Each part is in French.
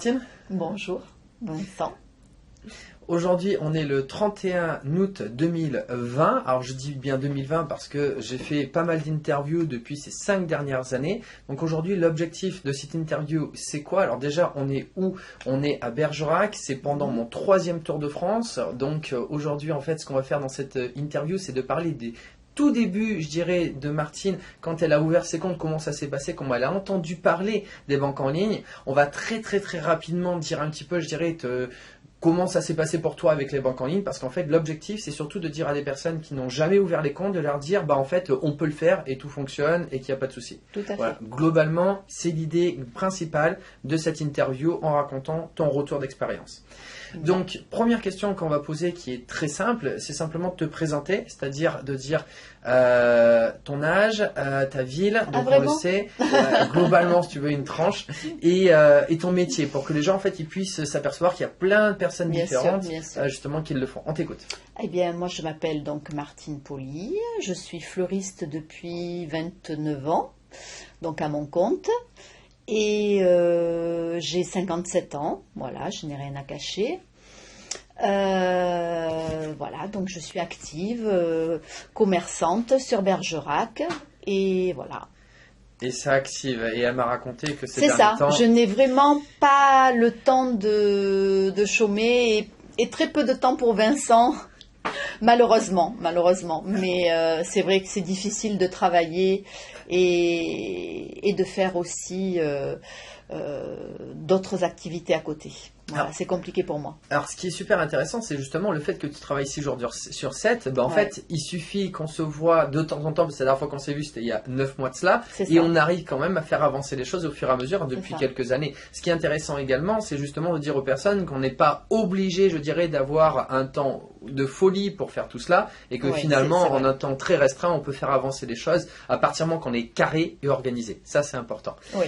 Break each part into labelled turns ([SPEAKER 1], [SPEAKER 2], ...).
[SPEAKER 1] Martine.
[SPEAKER 2] Bonjour, Vincent.
[SPEAKER 1] Aujourd'hui, on est le 31 août 2020. Alors, je dis bien 2020 parce que j'ai fait pas mal d'interviews depuis ces 5 dernières années. Donc, aujourd'hui, l'objectif de cette interview, c'est quoi? Alors, déjà, on est où? On est à Bergerac. C'est pendant mon 3e Tour de France. Donc, aujourd'hui, en fait, ce qu'on va faire dans cette interview, c'est de parler des tout début, je dirais, de Martine, quand elle a ouvert ses comptes, comment ça s'est passé, comment elle a entendu parler des banques en ligne. On va très rapidement dire un petit peu, je dirais, comment ça s'est passé pour toi avec les banques en ligne, parce qu'en fait, l'objectif, c'est surtout de dire à des personnes qui n'ont jamais ouvert les comptes, de leur dire, bah en fait, on peut le faire et tout fonctionne et qu'il n'y a pas de souci.
[SPEAKER 2] Tout à fait.
[SPEAKER 1] Voilà. Globalement, c'est l'idée principale de cette interview en racontant ton retour d'expérience. Donc, première question qu'on va poser qui est très simple, c'est simplement de te présenter, c'est-à-dire de dire ton âge, ta ville, donc on le sait, globalement si tu veux une tranche, et ton métier, pour que les gens en fait ils puissent s'apercevoir qu'il y a plein de personnes différentes justement qui le font. On t'écoute.
[SPEAKER 2] Eh bien, moi je m'appelle donc Martine Poli, je suis fleuriste depuis 29 ans, donc à mon compte. Et j'ai 57 ans, voilà, je n'ai rien à cacher. Voilà, donc je suis active, commerçante sur Bergerac, et voilà.
[SPEAKER 1] Et ça active, et elle m'a raconté que
[SPEAKER 2] c'est ça, je n'ai vraiment pas le temps de chômer, et très peu de temps pour Vincent. Malheureusement. Mais c'est vrai que c'est difficile de travailler et de faire aussi d'autres activités à côté. Voilà, c'est compliqué pour moi.
[SPEAKER 1] Alors, ce qui est super intéressant, c'est justement le fait que tu travailles 6 jours sur 7. En fait, il suffit qu'on se voit de temps en temps, parce que la dernière fois qu'on s'est vu, c'était il y a 9 mois de cela, et on arrive quand même à faire avancer les choses au fur et à mesure depuis quelques années. Ce qui est intéressant également, c'est justement de dire aux personnes qu'on n'est pas obligé, je dirais, d'avoir un temps de folie pour faire tout cela, et que finalement, en un temps très restreint, on peut faire avancer les choses à partir du moment qu'on est carré et organisé. Ça, c'est important.
[SPEAKER 2] Oui.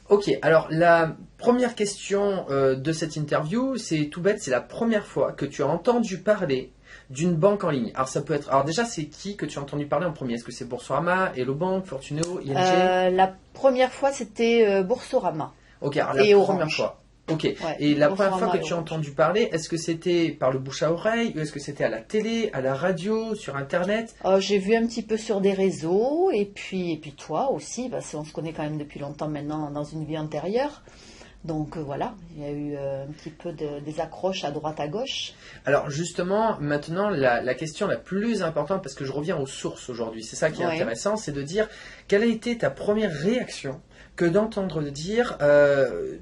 [SPEAKER 1] Ok, alors la première question de cette interview, c'est tout bête, c'est la première fois que tu as entendu parler d'une banque en ligne. Alors ça peut être, alors déjà c'est qui que tu as entendu parler en premier? Est-ce que c'est Boursorama, Hello Bank, Fortuno, ING?
[SPEAKER 2] La première fois c'était Boursorama.
[SPEAKER 1] Ok, alors la première fois. Ok, et la première fois que tu as entendu parler, est-ce que c'était par le bouche à oreille ou est-ce que c'était à la télé, à la radio, sur internet?
[SPEAKER 2] J'ai vu un petit peu sur des réseaux et puis toi aussi, parce qu'on se connaît quand même depuis longtemps maintenant dans une vie antérieure. Donc voilà, il y a eu un petit peu des accroches à droite à gauche.
[SPEAKER 1] Alors justement, maintenant, la question la plus importante, parce que je reviens aux sources aujourd'hui, c'est ça qui est intéressant, c'est de dire quelle a été ta première réaction que d'entendre dire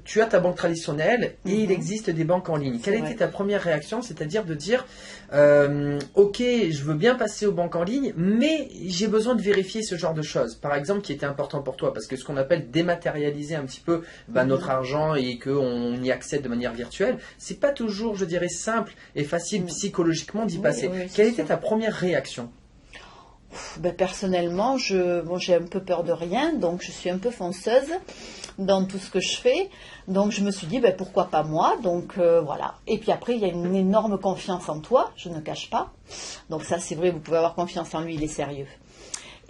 [SPEAKER 1] tu as ta banque traditionnelle et il existe des banques en ligne. Quelle a été ta première réaction? C'est-à-dire de dire ok, je veux bien passer aux banques en ligne, mais j'ai besoin de vérifier ce genre de choses. Par exemple, qui était important pour toi, parce que ce qu'on appelle dématérialiser un petit peu notre argent et qu'on y accède de manière virtuelle, c'est pas toujours, je dirais, simple et facile psychologiquement d'y passer. Quelle était ta première réaction?
[SPEAKER 2] Personnellement, j'ai un peu peur de rien, donc je suis un peu fonceuse dans tout ce que je fais. Donc je me suis dit, pourquoi pas moi? Donc voilà. Et puis après, il y a une énorme confiance en toi, je ne cache pas. Donc ça, c'est vrai, vous pouvez avoir confiance en lui, il est sérieux.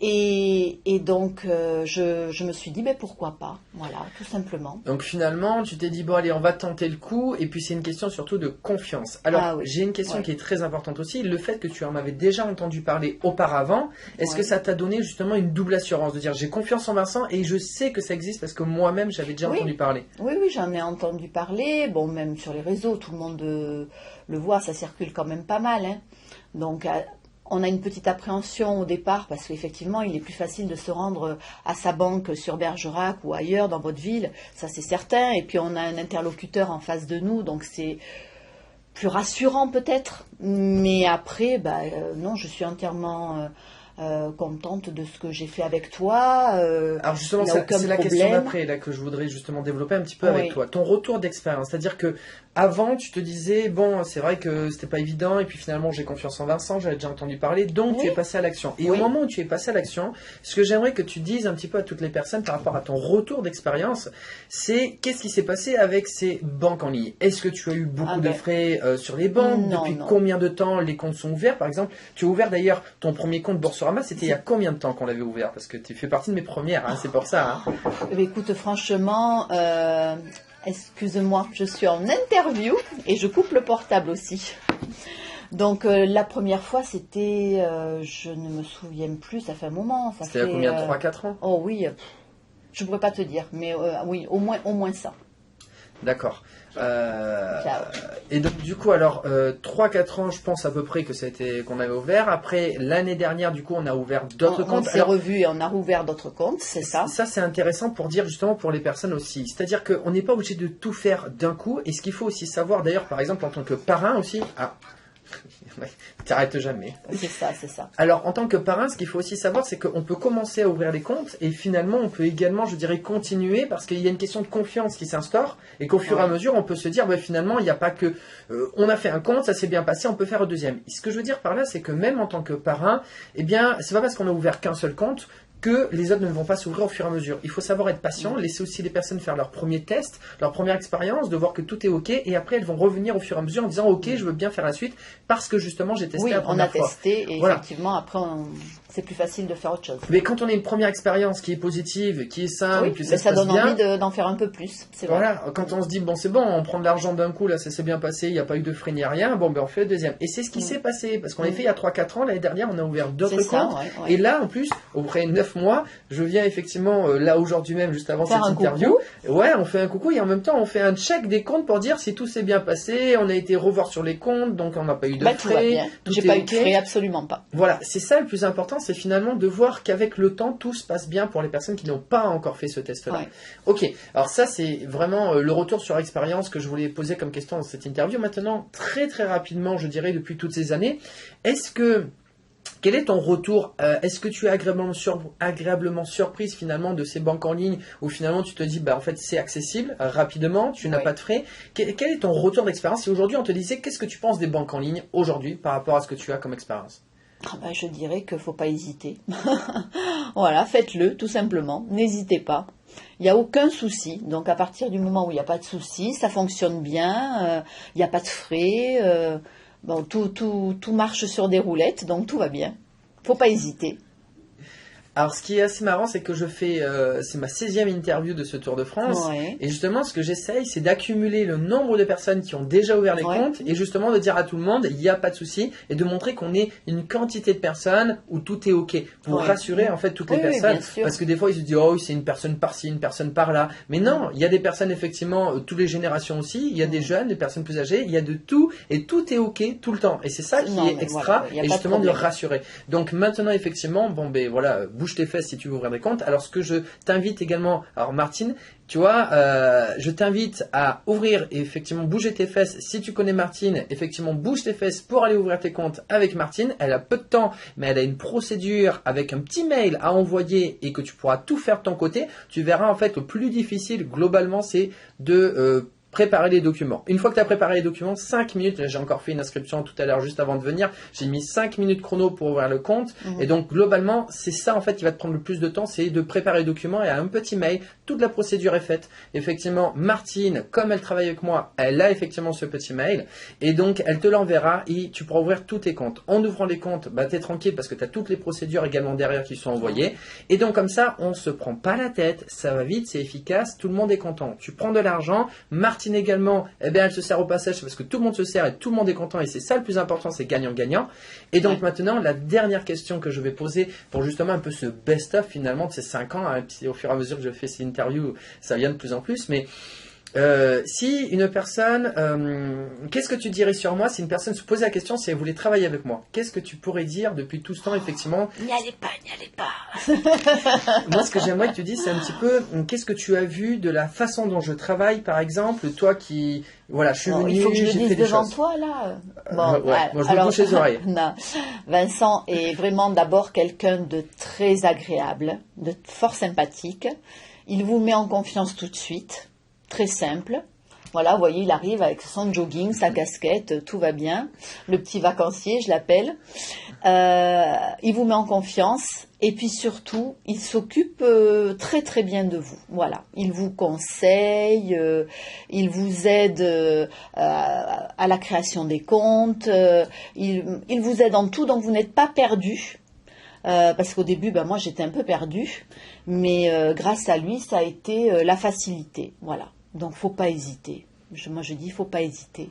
[SPEAKER 2] Et donc, je me suis dit, pourquoi pas? Voilà, tout simplement.
[SPEAKER 1] Donc finalement, tu t'es dit, bon allez, on va tenter le coup. Et puis c'est une question surtout de confiance. Alors, j'ai une question qui est très importante aussi. Le fait que tu en avais déjà entendu parler auparavant, est-ce que ça t'a donné justement une double assurance? De dire, j'ai confiance en Vincent et je sais que ça existe parce que moi-même, j'avais déjà entendu parler.
[SPEAKER 2] Oui, j'en ai entendu parler. Bon, même sur les réseaux, tout le monde le voit, ça circule quand même pas mal. Hein. Donc... on a une petite appréhension au départ parce qu'effectivement, il est plus facile de se rendre à sa banque sur Bergerac ou ailleurs dans votre ville, ça c'est certain. Et puis on a un interlocuteur en face de nous, donc c'est plus rassurant peut-être. Mais après, non, je suis entièrement contente de ce que j'ai fait avec toi.
[SPEAKER 1] Alors justement, c'est la question d'après là que je voudrais justement développer un petit peu avec toi. Ton retour d'expérience, c'est-à-dire que avant, tu te disais, bon, c'est vrai que c'était pas évident, et puis finalement, j'ai confiance en Vincent, j'avais déjà entendu parler, donc tu es passé à l'action. Et au moment où tu es passé à l'action, ce que j'aimerais que tu dises un petit peu à toutes les personnes par rapport à ton retour d'expérience, c'est qu'est-ce qui s'est passé avec ces banques en ligne? Est-ce que tu as eu beaucoup de frais sur les banques? Depuis combien de temps les comptes sont ouverts? Par exemple, tu as ouvert d'ailleurs ton premier compte Boursorama, c'était il y a combien de temps qu'on l'avait ouvert? Parce que tu fais partie de mes premières, hein, c'est pour ça. Hein.
[SPEAKER 2] Écoute, franchement... Excuse-moi, je suis en interview et je coupe le portable aussi. Donc la première fois, c'était, je ne me souviens plus, ça fait un moment.
[SPEAKER 1] C'était il y a combien, 3-4 ans?
[SPEAKER 2] Oh oui, je ne pourrais pas te dire, mais oui, au moins ça.
[SPEAKER 1] D'accord. Et donc du coup, alors 3-4 ans, je pense à peu près que qu'on avait ouvert. Après l'année dernière, du coup, on a ouvert d'autres comptes.
[SPEAKER 2] On s'est revu et on a rouvert d'autres comptes, c'est ça.
[SPEAKER 1] Ça, c'est intéressant pour dire justement pour les personnes aussi. C'est-à-dire qu'on n'est pas obligé de tout faire d'un coup. Et ce qu'il faut aussi savoir, d'ailleurs, par exemple, en tant que parrain aussi. Ah, t'arrêtes jamais.
[SPEAKER 2] C'est ça, c'est ça.
[SPEAKER 1] Alors, en tant que parrain, ce qu'il faut aussi savoir, c'est qu'on peut commencer à ouvrir les comptes et finalement, on peut également, je dirais, continuer parce qu'il y a une question de confiance qui s'instaure et qu'au fur et à mesure, on peut se dire, finalement, il n'y a pas que on a fait un compte, ça s'est bien passé, on peut faire un deuxième. Et ce que je veux dire par là, c'est que même en tant que parrain, eh bien, c'est pas parce qu'on a ouvert qu'un seul compte que les autres ne vont pas s'ouvrir au fur et à mesure. Il faut savoir être patient, laisser aussi les personnes faire leur premier test, leur première expérience, de voir que tout est OK, et après elles vont revenir au fur et à mesure en disant OK, je veux bien faire la suite, parce que justement j'ai testé la première fois.
[SPEAKER 2] Oui, on a testé, et effectivement après c'est plus facile de faire autre chose.
[SPEAKER 1] Mais quand on a une première expérience qui est positive, qui est simple, que
[SPEAKER 2] ça donne envie d'en faire un peu plus.
[SPEAKER 1] Voilà, quand on se dit c'est bon, on prend de l'argent d'un coup, là ça s'est bien passé, il n'y a pas eu de frais ni rien, on fait le deuxième. Et c'est ce qui s'est passé, parce qu'on l'a fait il y a 3-4 ans, l'année dernière on a ouvert d'autres comptes, et là en plus, après 9 mois, je viens effectivement là aujourd'hui même, juste avant cette interview, on fait un coucou et en même temps on fait un check des comptes pour dire si tout s'est bien passé, on a été revoir sur les comptes, donc on n'a pas eu de frais.
[SPEAKER 2] Tout va bien. J'ai pas eu de frais, absolument pas.
[SPEAKER 1] Voilà, c'est ça le plus important, c'est finalement de voir qu'avec le temps, tout se passe bien pour les personnes qui n'ont pas encore fait ce test-là. Ouais. Ok, alors ça c'est vraiment le retour sur expérience que je voulais poser comme question dans cette interview. Maintenant, très très rapidement, je dirais depuis toutes ces années, quel est ton retour? Est-ce que tu es agréablement surprise finalement de ces banques en ligne où finalement tu te dis en fait c'est accessible rapidement, tu n'as pas de frais. Quel est ton retour d'expérience? Si aujourd'hui on te disait qu'est-ce que tu penses des banques en ligne aujourd'hui par rapport à ce que tu as comme expérience?
[SPEAKER 2] Je dirais qu'il ne faut pas hésiter. Voilà, faites-le tout simplement, n'hésitez pas. Il n'y a aucun souci. Donc à partir du moment où il n'y a pas de souci, ça fonctionne bien, il n'y a pas de frais. Tout marche sur des roulettes, donc tout va bien. Faut pas hésiter.
[SPEAKER 1] Alors, ce qui est assez marrant, c'est que c'est ma 16e interview de ce Tour de France. Ouais. Et justement, ce que j'essaye, c'est d'accumuler le nombre de personnes qui ont déjà ouvert les comptes et justement de dire à tout le monde, il n'y a pas de souci et de montrer qu'on est une quantité de personnes où tout est OK pour rassurer en fait toutes les personnes. Parce que des fois, ils se disent, oh, c'est une personne par-ci, une personne par-là. Mais non, il y a des personnes effectivement, toutes les générations aussi. Il y a des jeunes, des personnes plus âgées. Il y a de tout et tout est OK tout le temps. Et c'est ça qui est extra et justement de rassurer. Donc maintenant, effectivement, bouge tes fesses si tu veux ouvrir des comptes. Alors ce que je t'invite également, alors Martine, tu vois, je t'invite à ouvrir et effectivement bouger tes fesses. Si tu connais Martine, effectivement bouge tes fesses pour aller ouvrir tes comptes avec Martine. Elle a peu de temps, mais elle a une procédure avec un petit mail à envoyer et que tu pourras tout faire de ton côté. Tu verras en fait le plus difficile globalement c'est de préparer les documents. Une fois que tu as préparé les documents, 5 minutes, j'ai encore fait une inscription tout à l'heure juste avant de venir, j'ai mis 5 minutes chrono pour ouvrir le compte et donc globalement c'est ça en fait qui va te prendre le plus de temps, c'est de préparer les documents et un petit mail, toute la procédure est faite. Effectivement Martine, comme elle travaille avec moi, elle a effectivement ce petit mail et donc elle te l'enverra et tu pourras ouvrir tous tes comptes. En ouvrant les comptes, tu es tranquille parce que tu as toutes les procédures également derrière qui sont envoyées et donc comme ça on se prend pas la tête, ça va vite, c'est efficace, tout le monde est content. Tu prends de l'argent, Martine également, elle se sert au passage parce que tout le monde se sert et tout le monde est content et c'est ça le plus important, c'est gagnant-gagnant. Et donc maintenant, la dernière question que je vais poser pour justement un peu ce best-of finalement de ces 5 ans, au fur et à mesure que je fais ces interviews, ça vient de plus en plus, mais si une personne, qu'est-ce que tu dirais sur moi si une personne se posait la question si elle voulait travailler avec moi? Qu'est-ce que tu pourrais dire depuis tout ce temps effectivement?
[SPEAKER 2] N'y allez pas.
[SPEAKER 1] Moi, ce que j'aimerais que tu dises, c'est un petit peu, qu'est-ce que tu as vu de la façon dont je travaille, par exemple, toi qui, voilà, je suis venu,
[SPEAKER 2] il faut que je le dise devant
[SPEAKER 1] choses.
[SPEAKER 2] Toi là.
[SPEAKER 1] Moi je me bouche les oreilles.
[SPEAKER 2] Non. Vincent est vraiment d'abord quelqu'un de très agréable, de fort sympathique. Il vous met en confiance tout de suite. Très simple. Voilà, vous voyez, il arrive avec son jogging, sa casquette, tout va bien. Le petit vacancier, je l'appelle. Il vous met en confiance et puis surtout, il s'occupe très très bien de vous. Voilà, il vous conseille, il vous aide à la création des comptes, il vous aide en tout, donc vous n'êtes pas perdu. Parce qu'au début, moi j'étais un peu perdue, mais grâce à lui, ça a été la facilité. Voilà. Donc, faut pas hésiter. Moi, je dis, faut pas hésiter.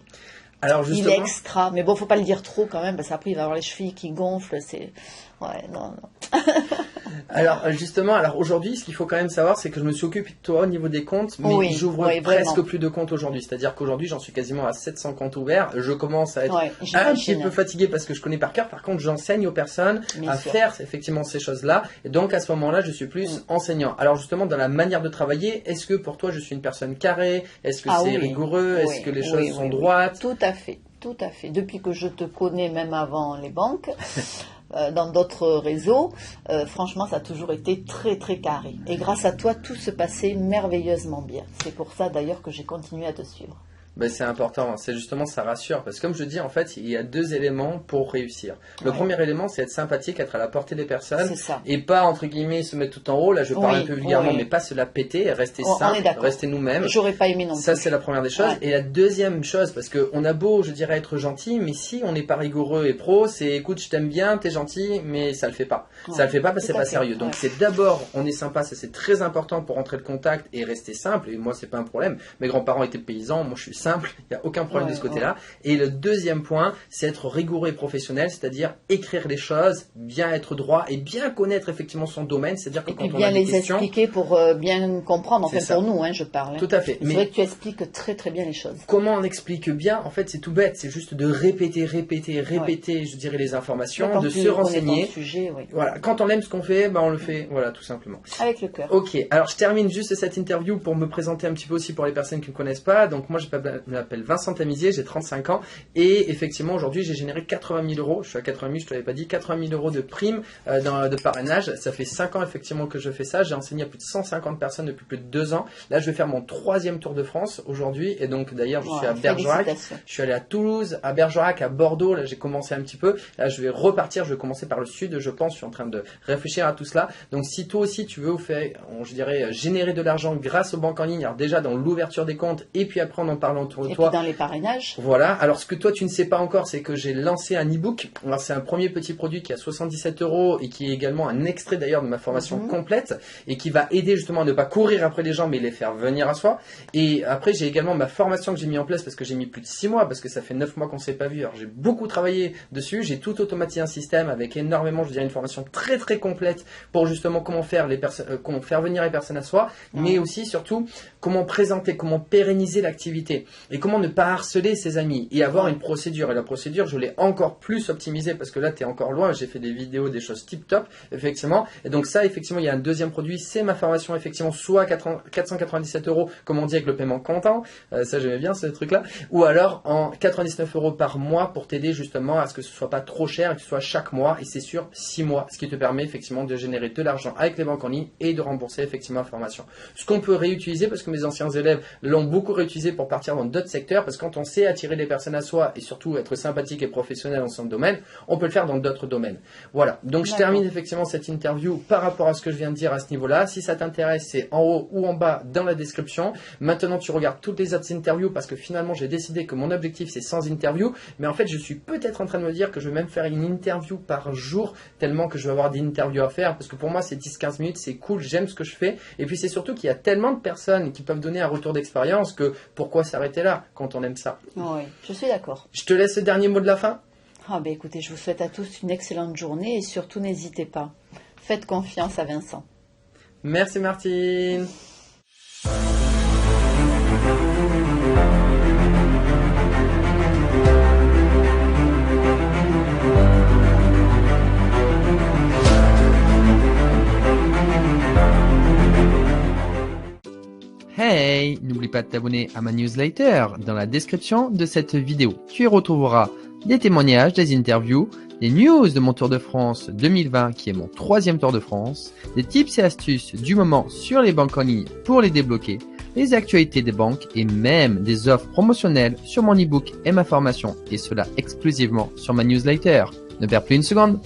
[SPEAKER 1] Alors justement,
[SPEAKER 2] il est extra, mais bon, faut pas le dire trop quand même, parce qu'après il va avoir les chevilles qui gonflent. Ouais, non.
[SPEAKER 1] alors justement, aujourd'hui, ce qu'il faut quand même savoir, c'est que je me suis occupé de toi au niveau des comptes, mais
[SPEAKER 2] Oui,
[SPEAKER 1] j'ouvre
[SPEAKER 2] oui,
[SPEAKER 1] presque
[SPEAKER 2] vraiment.
[SPEAKER 1] plus de comptes aujourd'hui. C'est-à-dire qu'aujourd'hui, j'en suis quasiment à 700 comptes ouverts. Je commence à être
[SPEAKER 2] Ouais,
[SPEAKER 1] un
[SPEAKER 2] j'imagine.
[SPEAKER 1] petit peu fatigué parce que je connais par cœur. Par contre, j'enseigne aux personnes
[SPEAKER 2] Bien
[SPEAKER 1] à
[SPEAKER 2] sûr.
[SPEAKER 1] faire effectivement ces choses-là. Et donc à ce moment-là, je suis plus enseignant. Alors justement, dans la manière de travailler, est-ce que pour toi, je suis une personne carrée? Est-ce que c'est
[SPEAKER 2] Oui.
[SPEAKER 1] rigoureux? Est-ce
[SPEAKER 2] Oui,
[SPEAKER 1] que les
[SPEAKER 2] oui,
[SPEAKER 1] choses
[SPEAKER 2] oui,
[SPEAKER 1] sont
[SPEAKER 2] oui.
[SPEAKER 1] droites?
[SPEAKER 2] Tout à fait, tout à fait. Depuis que je te connais, même avant les banques, dans d'autres réseaux, franchement, ça a toujours été très, très carré. Et grâce à toi, tout se passait merveilleusement bien. C'est pour ça, d'ailleurs, que j'ai continué à te suivre.
[SPEAKER 1] Ben, c'est important, c'est justement ça rassure parce que comme je dis en fait il y a deux éléments pour réussir. Le premier élément c'est être sympathique, être à la portée des personnes
[SPEAKER 2] C'est ça.
[SPEAKER 1] et pas entre guillemets se mettre tout en haut, là je parle
[SPEAKER 2] Oui,
[SPEAKER 1] un peu vulgairement
[SPEAKER 2] oui.
[SPEAKER 1] mais pas se la péter, rester
[SPEAKER 2] On est
[SPEAKER 1] simple,
[SPEAKER 2] d'accord.
[SPEAKER 1] rester nous-mêmes.
[SPEAKER 2] J'aurais pas aimé non plus.
[SPEAKER 1] Ça c'est la première des choses.
[SPEAKER 2] Ouais.
[SPEAKER 1] Et la deuxième chose, parce qu'on a beau je dirais être gentil, mais si on n'est pas rigoureux et pro, c'est écoute je t'aime bien, t'es gentil, mais ça le fait pas.
[SPEAKER 2] Ouais,
[SPEAKER 1] Ça le fait pas parce que
[SPEAKER 2] tout
[SPEAKER 1] c'est
[SPEAKER 2] à
[SPEAKER 1] pas
[SPEAKER 2] fait.
[SPEAKER 1] sérieux. Donc
[SPEAKER 2] Ouais.
[SPEAKER 1] c'est d'abord on est sympa, ça c'est très important pour entrer le contact et rester simple. Et moi c'est pas un problème. Mes grands-parents étaient paysans, moi je suis simple, il y a aucun problème de ce côté-là. Et le deuxième point, c'est être rigoureux et professionnel, c'est-à-dire écrire les choses, bien être droit et bien connaître effectivement son domaine, c'est-à-dire que
[SPEAKER 2] Et
[SPEAKER 1] quand
[SPEAKER 2] puis
[SPEAKER 1] on
[SPEAKER 2] bien
[SPEAKER 1] a des
[SPEAKER 2] les
[SPEAKER 1] questions,
[SPEAKER 2] expliquer pour bien comprendre, enfin
[SPEAKER 1] C'est ça.
[SPEAKER 2] pour nous, je parle.
[SPEAKER 1] tout à fait.
[SPEAKER 2] C'est vrai que tu expliques très très bien les choses.
[SPEAKER 1] Comment on explique bien? En fait, c'est tout bête, c'est juste de répéter, je dirais les informations,
[SPEAKER 2] Quand
[SPEAKER 1] de
[SPEAKER 2] tu
[SPEAKER 1] se
[SPEAKER 2] connais
[SPEAKER 1] renseigner.
[SPEAKER 2] ton sujet, oui.
[SPEAKER 1] Voilà, quand on aime ce qu'on fait, on le fait, voilà, tout simplement.
[SPEAKER 2] Avec le cœur.
[SPEAKER 1] Ok, alors je termine juste cette interview pour me présenter un petit peu aussi pour les personnes qui ne me connaissent pas. Donc moi je m'appelle Vincent Tamizier, j'ai 35 ans et effectivement aujourd'hui j'ai généré 80 000 euros, je suis à 80 000, je te l'avais pas dit, 80 000 euros de primes de parrainage. Ça fait 5 ans effectivement que je fais ça, j'ai enseigné à plus de 150 personnes depuis plus de 2 ans. Là je vais faire mon 3e Tour de France aujourd'hui et donc d'ailleurs je suis à Bergerac,
[SPEAKER 2] Félicitations.
[SPEAKER 1] je suis allé à Toulouse, à Bergerac, à Bordeaux, là j'ai commencé un petit peu, là je vais repartir, je vais commencer par le sud je pense, je suis en train de réfléchir à tout cela. Donc si toi aussi tu veux faire, je dirais, générer de l'argent grâce aux banques en ligne, alors déjà dans l'ouverture des comptes et puis après en parlant autour de
[SPEAKER 2] Et
[SPEAKER 1] toi.
[SPEAKER 2] puis dans les parrainages.
[SPEAKER 1] Voilà, alors ce que toi tu ne sais pas encore c'est que j'ai lancé un e-book, alors c'est un premier petit produit qui a 77 euros et qui est également un extrait d'ailleurs de ma formation complète et qui va aider justement à ne pas courir après les gens mais les faire venir à soi. Et après j'ai également ma formation que j'ai mis en place parce que j'ai mis plus de 6 mois parce que ça fait 9 mois qu'on ne s'est pas vu, alors j'ai beaucoup travaillé dessus, j'ai tout automatisé un système avec énormément, je dirais une formation très très complète pour justement comment faire comment faire venir les personnes à soi, mais aussi surtout comment présenter, comment pérenniser l'activité et comment ne pas harceler ses amis et avoir une procédure. Et la procédure, je l'ai encore plus optimisée parce que là, tu es encore loin. J'ai fait des vidéos, des choses tip top, effectivement. Et donc ça, effectivement, il y a un deuxième produit, c'est ma formation, effectivement, soit 497 euros, comme on dit avec le paiement comptant. Ça, j'aimais bien ce truc-là. Ou alors en 99 euros par mois pour t'aider justement à ce que ce soit pas trop cher et que ce soit chaque mois. Et c'est sur 6 mois, ce qui te permet effectivement de générer de l'argent avec les banques en ligne et de rembourser effectivement la formation. Ce qu'on peut réutiliser, parce que mes anciens élèves l'ont beaucoup réutilisé pour partir dans d'autres secteurs, parce que quand on sait attirer les personnes à soi et surtout être sympathique et professionnel dans son domaine, on peut le faire dans d'autres domaines. Voilà, donc je termine effectivement cette interview par rapport à ce que je viens de dire à ce niveau-là. Si ça t'intéresse, c'est en haut ou en bas dans la description. Maintenant, tu regardes toutes les autres interviews parce que finalement, j'ai décidé que mon objectif, c'est 100 interviews, mais en fait, je suis peut-être en train de me dire que je vais même faire une interview par jour, tellement que je vais avoir des interviews à faire, parce que pour moi, c'est 10-15 minutes, c'est cool, j'aime ce que je fais, et puis c'est surtout qu'il y a tellement de personnes qui peuvent donner un retour d'expérience que pourquoi s'arrêter là quand on aime ça?
[SPEAKER 2] Oui, je suis d'accord.
[SPEAKER 1] Je te laisse le dernier mot de la fin.
[SPEAKER 2] Écoutez, je vous souhaite à tous une excellente journée et surtout n'hésitez pas. Faites confiance à Vincent.
[SPEAKER 1] Merci Martine. Hey, n'oublie pas de t'abonner à ma newsletter dans la description de cette vidéo. Tu y retrouveras des témoignages, des interviews, des news de mon Tour de France 2020 qui est mon 3e Tour de France, des tips et astuces du moment sur les banques en ligne pour les débloquer, les actualités des banques et même des offres promotionnelles sur mon e-book et ma formation et cela exclusivement sur ma newsletter. Ne perds plus une seconde.